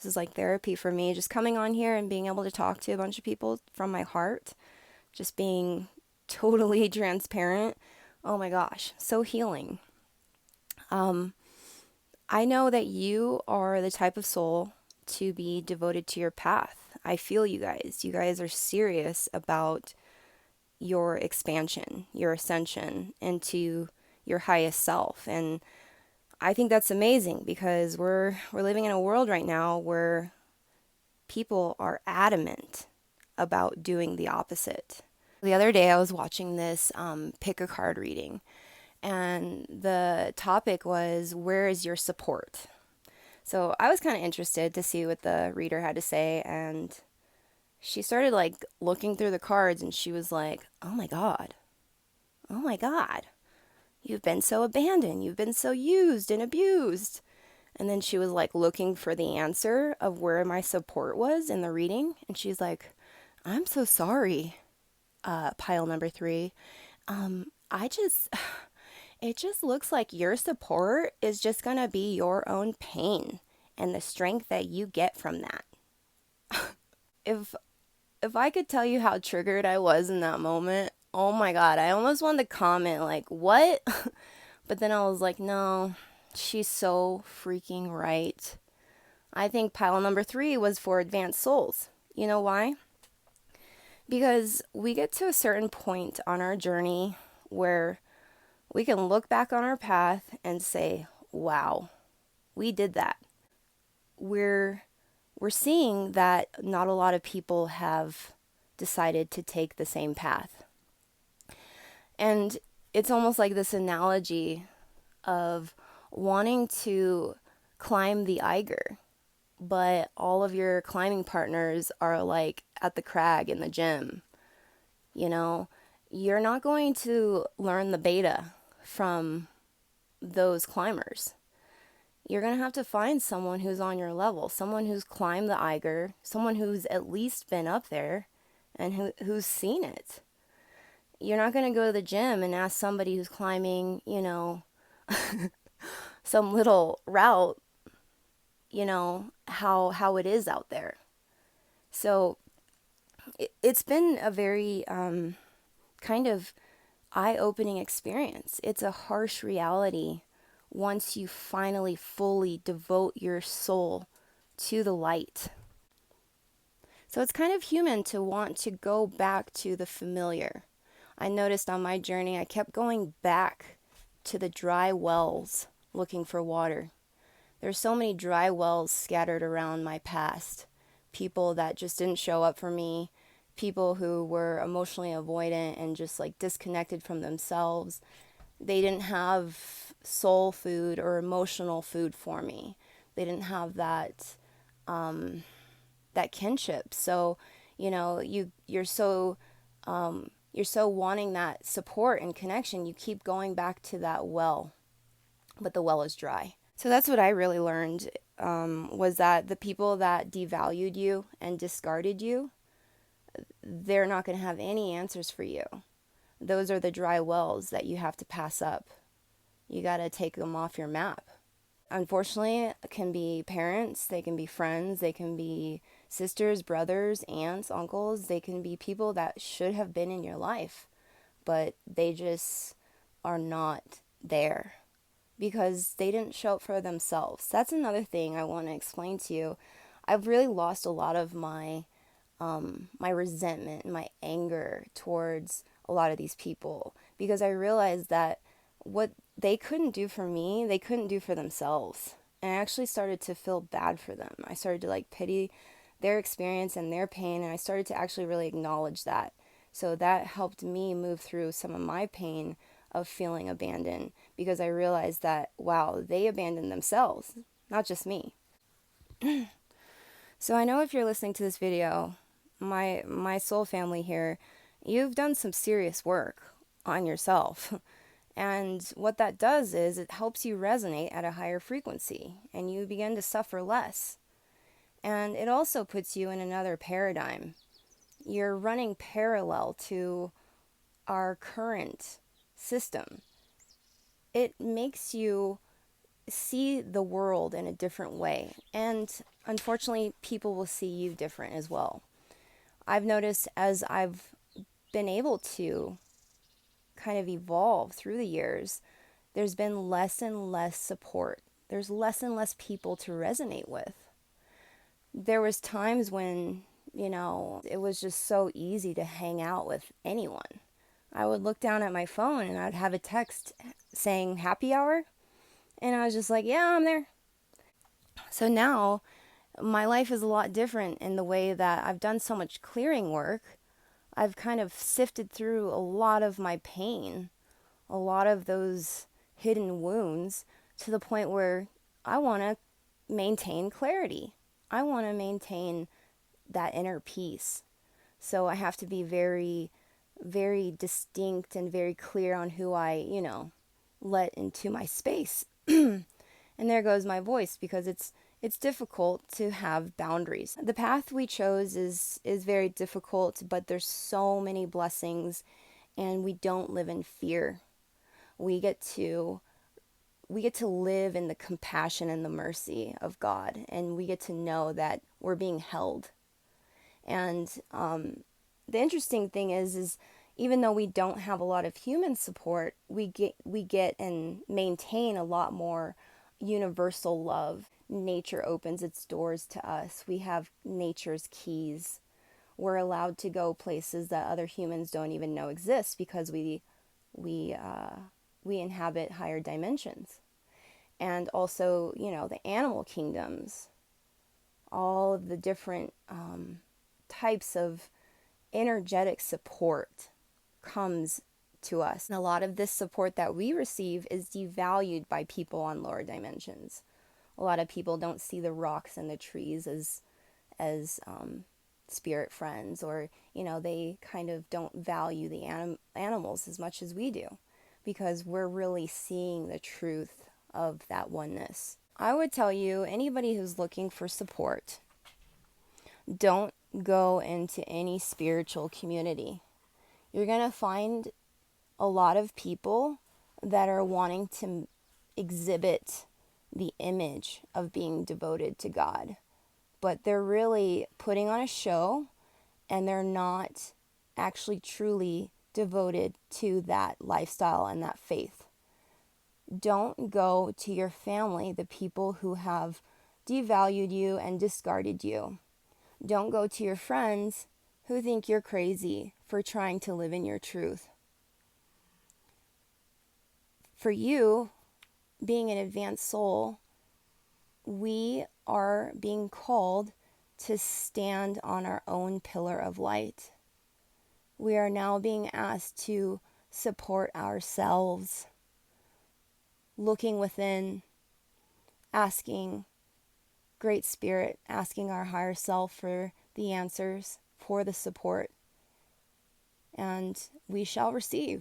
This is like therapy for me, just coming on here and being able to talk to a bunch of people from my heart, just being totally transparent. Oh my gosh, so healing. Um, I know that you are the type of soul to be devoted to your path. I feel you guys. You guys are serious about your expansion, your ascension into your highest self. And I think that's amazing because we're living in a world right now where people are adamant about doing the opposite. The other day I was watching this pick a card reading, and the topic was, where is your support? So I was kind of interested to see what the reader had to say, and she started like looking through the cards, and she was like, oh my God, you've been so abandoned, you've been so used and abused. And then she was like looking for the answer of where my support was in the reading, and she's like, I'm so sorry, pile number three. I just, it just looks like your support is just gonna be your own pain and the strength that you get from that. If if I could tell you how triggered I was in that moment, oh my God, I almost wanted to comment like, what? But then I was like, no, she's so freaking right. I think pile number three was for advanced souls. You know why? Because we get to a certain point on our journey where we can look back on our path and say, wow, we did that. We're we're seeing that not a lot of people have decided to take the same path. And it's almost like this analogy of wanting to climb the Eiger, but all of your climbing partners are like at the crag in the gym. You know, you're not going to learn the beta from those climbers. You're going to have to find someone who's on your level, someone who's climbed the Eiger, someone who's at least been up there and who's seen it. You're not going to go to the gym and ask somebody who's climbing, some little route, how it is out there. So it's been a very kind of eye-opening experience. It's a harsh reality once you finally fully devote your soul to the light. So it's kind of human to want to go back to the familiar. I noticed on my journey I kept going back to the dry wells looking for water. There's so many dry wells scattered around my past. People that just didn't show up for me, people who were emotionally avoidant and just like disconnected from themselves. They didn't have soul food or emotional food for me. They didn't have that kinship. So, you're so wanting that support and connection, you keep going back to that well, but the well is dry. So that's what I really learned, was that the people that devalued you and discarded you, they're not going to have any answers for you. Those are the dry wells that you have to pass up. You got to take them off your map. Unfortunately, it can be parents, they can be friends, they can be sisters, brothers, aunts, uncles. They can be people that should have been in your life, but they just are not there because they didn't show up for themselves. That's another thing I want to explain to you. I've really lost a lot of my resentment and my anger towards a lot of these people because I realized that what they couldn't do for me, they couldn't do for themselves. And I actually started to feel bad for them. I started to like pity their experience and their pain, and I started to actually really acknowledge that. So that helped me move through some of my pain of feeling abandoned because I realized that, wow, they abandoned themselves, not just me. So I know if you're listening to this video, my soul family here, you've done some serious work on yourself. And what that does is it helps you resonate at a higher frequency and you begin to suffer less. And it also puts you in another paradigm. You're running parallel to our current system. It makes you see the world in a different way. And unfortunately, people will see you different as well. I've noticed as I've been able to kind of evolve through the years, there's been less and less support. There's less and less people to resonate with. There was times when, it was just so easy to hang out with anyone. I would look down at my phone and I'd have a text saying happy hour, and I was just like, yeah, I'm there. So now my life is a lot different in the way that I've done so much clearing work. I've kind of sifted through a lot of my pain, a lot of those hidden wounds, to the point where I want to maintain clarity. I want to maintain that inner peace. So I have to be very, very distinct and very clear on who I, let into my space. And there goes my voice, because it's difficult to have boundaries. The path we chose is very difficult, but there's so many blessings, and we don't live in fear. We get to live in the compassion and the mercy of God, and we get to know that we're being held. And the interesting thing is even though we don't have a lot of human support, we get and maintain a lot more universal love. Nature opens its doors to us. We have nature's keys. We're allowed to go places that other humans don't even know exist, because we inhabit higher dimensions. And also, the animal kingdoms, all of the different types of energetic support comes to us. And a lot of this support that we receive is devalued by people on lower dimensions. A lot of people don't see the rocks and the trees as spirit friends, or they kind of don't value the animals as much as we do, because we're really seeing the truth of that oneness. I would tell you, anybody who's looking for support, don't go into any spiritual community. You're going to find a lot of people that are wanting to exhibit the image of being devoted to God, but they're really putting on a show, and they're not actually truly devoted to that lifestyle and that faith. Don't go to your family, the people who have devalued you and discarded you. Don't go to your friends who think you're crazy for trying to live in your truth. For you, being an advanced soul, we are being called to stand on our own pillar of light. We are now being asked to support ourselves, looking within, asking Great Spirit, asking our higher self for the answers, for the support, and we shall receive.